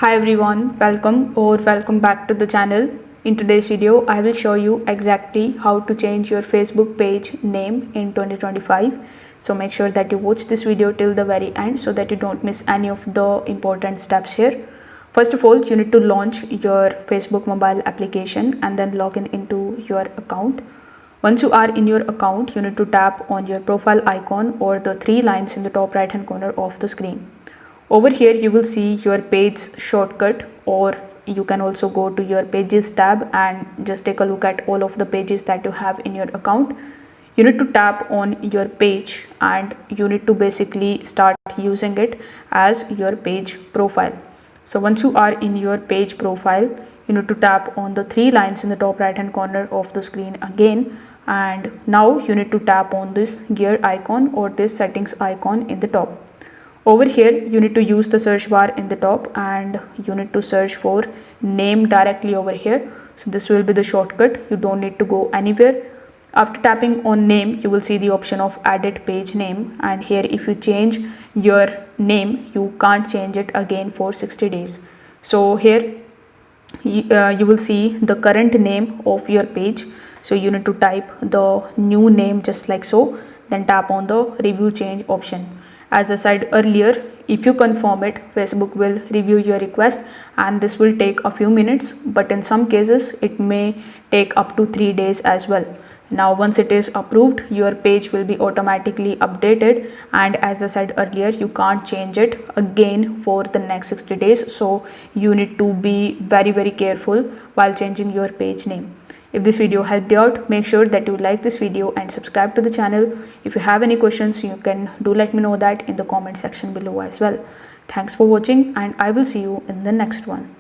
Hi everyone, welcome back to the channel. In today's video, I will show you exactly how to change your Facebook page name in 2025. So make sure that you watch this video till the very end so that you don't miss any of the important steps here. First of all, you need to launch your Facebook mobile application and then log in into your account. Once you are in your account, you need to tap on your profile icon or the three lines in the top right hand corner of the screen. Over here you will see your page shortcut, or you can also go to your pages tab and just take a look at all of the pages that you have in your account. You need to tap on your page and you need to basically start using it as your page profile. So once you are in your page profile, you need to tap on the three lines in the top right hand corner of the screen again, and now you need to tap on this gear icon or this settings icon in the top. Over here you need to use the search bar in the top and you need to search for name directly over here. So this will be the shortcut. You don't need to go anywhere. After tapping on name, you will see the option of edit page name, and here if you change your name, you can't change it again for 60 days. So here you will see the current name of your page. So you need to type the new name just like so, then tap on the review change option. As I said earlier, if you confirm it, Facebook will review your request and this will take a few minutes, but in some cases it may take up to 3 days as well. Now once it is approved, your page will be automatically updated, and as I said earlier, you can't change it again for the next 60 days. So you need to be very careful while changing your page name. If this video helped you out, make sure that you like this video and subscribe to the channel. If you have any questions, you can let me know that in the comment section below as well. Thanks for watching and I will see you in the next one.